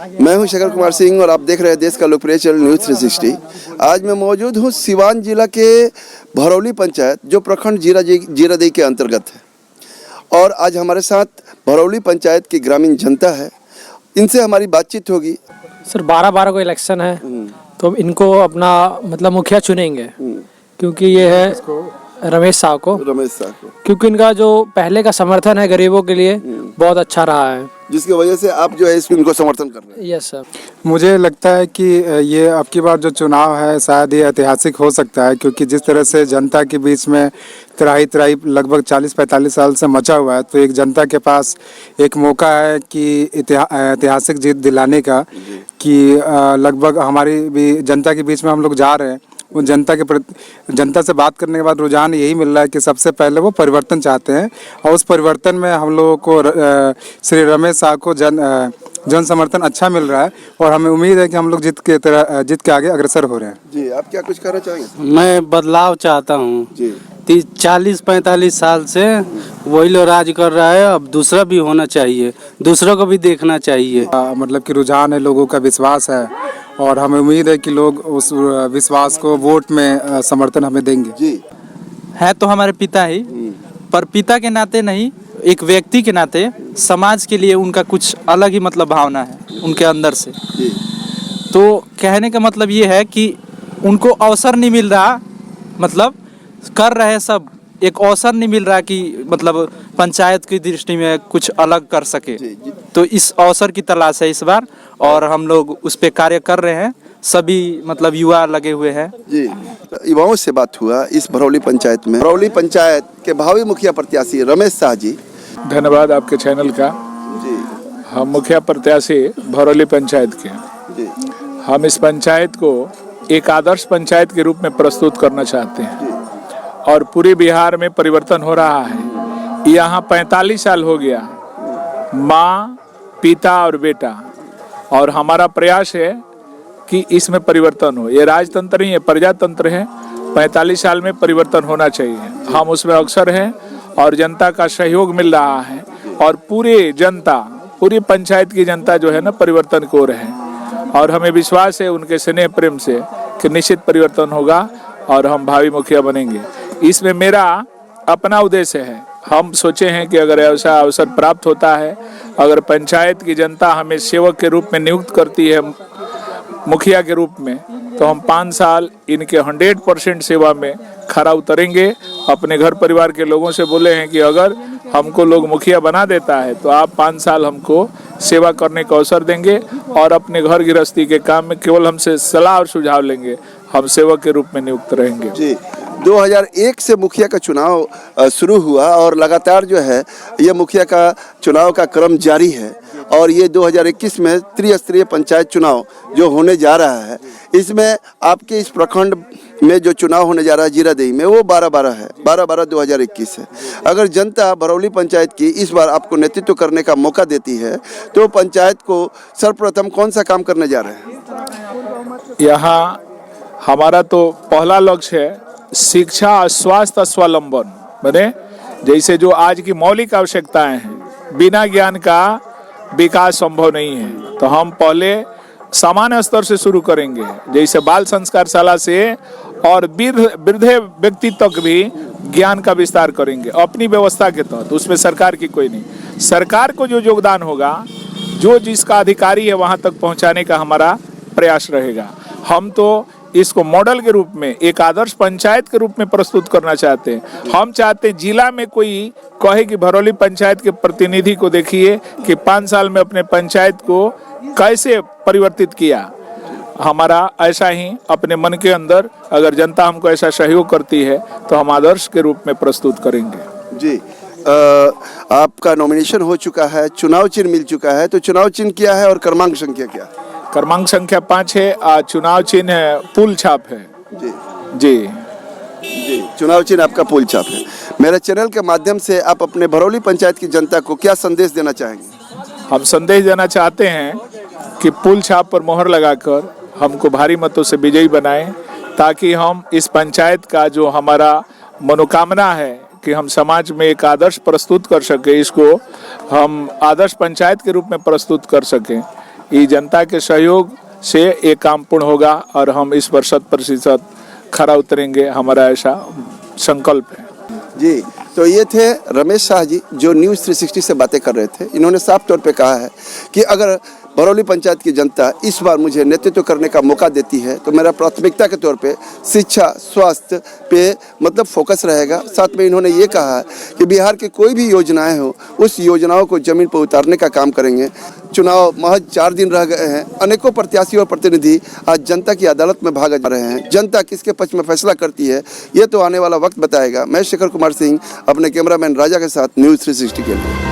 मैं हूं शेखर कुमार सिंह और आप देख रहे हैं देश का लोकप्रिय चैनल न्यूज़ 360। आज मैं मौजूद हूं सिवान जिला के भरौली पंचायत, जो प्रखंड जीरादेई के अंतर्गत है। और आज हमारे साथ भरौली पंचायत की ग्रामीण जनता है, इनसे हमारी बातचीत होगी। सर 12 को इलेक्शन है तो इनको अपना मतलब मुखिया चुनेंगे, क्योंकि ये है रमेश साहब को, क्योंकि इनका जो पहले का समर्थन है गरीबों के लिए बहुत अच्छा रहा है, जिसकी वजह से आप जो है इनको समर्थन कर रहे हैं। Yes sir. मुझे लगता है कि ये अब की बार जो चुनाव है शायद ये ऐतिहासिक हो सकता है, क्योंकि जिस तरह से जनता के बीच में त्राही लगभग 40-45 साल से मचा हुआ है, तो एक जनता के पास एक मौका है कि ऐतिहासिक जीत दिलाने का, कि लगभग हमारी भी जनता के बीच में हम लोग जा रहे हैं। वो जनता से बात करने के बाद रुझान यही मिल रहा है कि सबसे पहले वो परिवर्तन चाहते हैं, और उस परिवर्तन में हम लोगों को श्री रमेश साहब को जन समर्थन अच्छा मिल रहा है, और हमें उम्मीद है कि हम लोग जीत के आगे अग्रसर हो रहे हैं। जी, आप क्या कुछ कहना चाहेंगे? मैं बदलाव चाहता हूँ जी। 40-45 साल से वही लोग राज कर रहा है, अब दूसरा भी होना चाहिए, दूसरों को भी देखना चाहिए। मतलब कि रुझान है, लोगों का विश्वास है, और हमें उम्मीद है कि लोग उस विश्वास को वोट में समर्थन हमें देंगे। जी है तो हमारे पिता ही, पर पिता के नाते नहीं, एक व्यक्ति के नाते समाज के लिए उनका कुछ अलग ही मतलब भावना है उनके अंदर से। तो कहने का मतलब ये है कि उनको अवसर नहीं मिल रहा, मतलब कर रहे सब, एक अवसर नहीं मिल रहा कि मतलब पंचायत की दृष्टि में कुछ अलग कर सके। तो इस अवसर की तलाश है इस बार, और हम लोग उस पे कार्य कर रहे हैं। सभी मतलब युवा लगे हुए हैं जी। युवाओं से बात हुआ इस भरौली पंचायत में। भरौली पंचायत के भावी मुखिया प्रत्याशी रमेश शाह जी। धन्यवाद आपके चैनल का जी। हम मुखिया प्रत्याशी भरौली पंचायत के जी। हम इस पंचायत को एक आदर्श पंचायत के रूप में प्रस्तुत करना चाहते हैं, और पूरे बिहार में परिवर्तन हो रहा है। यहाँ 45 साल हो गया, माँ, पिता और बेटा, और हमारा प्रयास है कि इसमें परिवर्तन हो। ये राजतंत्र नहीं है, प्रजातंत्र है। 45 साल में परिवर्तन होना चाहिए, हम उसमें अक्सर हैं, और जनता का सहयोग मिल रहा है, और पूरी पंचायत की जनता जो है ना परिवर्तन को रहे हैं, और हमें विश्वास है उनके स्नेह प्रेम से कि निश्चित परिवर्तन होगा और हम भावी मुखिया बनेंगे। इसमें मेरा अपना उद्देश्य है। हम सोचे हैं कि अगर ऐसा अवसर प्राप्त होता है, अगर पंचायत की जनता हमें सेवक के रूप में नियुक्त करती है, मुखिया के रूप में, तो हम 5 साल इनके 100% सेवा में खरा उतरेंगे। अपने घर परिवार के लोगों से बोले हैं कि अगर हमको लोग मुखिया बना देता है तो आप 5 साल हमको सेवा करने का अवसर देंगे, और अपने घर गृहस्थी के काम में केवल हमसे सलाह और सुझाव लेंगे। हम सेवक के रूप में नियुक्त रहेंगे। जी, 2001 से मुखिया का चुनाव शुरू हुआ, और लगातार जो है ये मुखिया का चुनाव का क्रम जारी है, और ये 2021 में त्रिस्तरीय पंचायत चुनाव जो होने जा रहा है, इसमें आपके इस प्रखंड में जो चुनाव होने जा रहा है जीरादेई में, वो 12/12 है, 12/12/2021 है। अगर जनता भरौली पंचायत की इस बार आपको नेतृत्व करने का मौका देती है, तो पंचायत को सर्वप्रथम कौन सा काम करने जा रहे हैं? यहाँ हमारा तो पहला लक्ष्य है शिक्षा, स्वास्थ्य, स्वावलंबन बने। जैसे जो आज की मौलिक आवश्यकताएं हैं, बिना ज्ञान का विकास संभव नहीं है। तो हम पहले सामान्य स्तर से शुरू करेंगे, जैसे बाल संस्कार शाला से, और वृद्ध व्यक्ति तक भी ज्ञान का विस्तार करेंगे अपनी व्यवस्था के तहत। उसमें सरकार की कोई नहीं, सरकार को जो योगदान होगा, जो जिसका अधिकारी है वहां तक पहुंचाने का हमारा प्रयास रहेगा। हम तो इसको मॉडल के रूप में, एक आदर्श पंचायत के रूप में प्रस्तुत करना चाहते हैं। हम चाहते हैं जिला में कोई कहे कि भरौली पंचायत के प्रतिनिधि को देखिए कि 5 साल में अपने पंचायत को कैसे परिवर्तित किया। हमारा ऐसा ही अपने मन के अंदर, अगर जनता हमको ऐसा सहयोग करती है तो हम आदर्श के रूप में प्रस्तुत करेंगे। जी, आपका नॉमिनेशन हो चुका है, चुनाव चिन्ह मिल चुका है, तो चुनाव चिन्ह क्या है और क्रमांक संख्या क्या है? क्रमांक संख्या 5 है, चुनाव चिन्ह है पुल छाप है। जी जी जी, चुनाव चिन्ह आपका पुल छाप है। मेरे चैनल के माध्यम से आप अपने भरौली पंचायत की जनता को क्या संदेश देना चाहेंगे? हम संदेश देना चाहते हैं कि पुल छाप पर मोहर लगाकर हमको भारी मतों से विजयी बनाएं, ताकि हम इस पंचायत का जो हमारा मनोकामना है कि हम समाज में एक आदर्श प्रस्तुत कर सके, इसको हम आदर्श पंचायत के रूप में प्रस्तुत कर सकें। ये जनता के सहयोग से ये काम पूर्ण होगा और हम इस पर 100% खरा उतरेंगे, हमारा ऐसा संकल्प है। जी, तो ये थे रमेश शाह जी जो न्यूज़ 360 से बातें कर रहे थे। इन्होंने साफ तौर पे कहा है कि अगर बरौली पंचायत की जनता इस बार मुझे नेतृत्व करने का मौका देती है तो मेरा प्राथमिकता के तौर पे शिक्षा, स्वास्थ्य पे मतलब फोकस रहेगा। साथ में इन्होंने ये कहा कि बिहार की कोई भी योजनाएं हो उस योजनाओं को जमीन पर उतारने का काम करेंगे। चुनाव महज 4 दिन रह गए हैं, अनेकों प्रत्याशी और प्रतिनिधि आज जनता की अदालत में भाग जा रहे हैं। जनता किसके पक्ष में फैसला करती है ये तो आने वाला वक्त बताएगा। मैं शेखर कुमार सिंह अपने कैमरामैन राजा के साथ न्यूज़ 360 के लिए।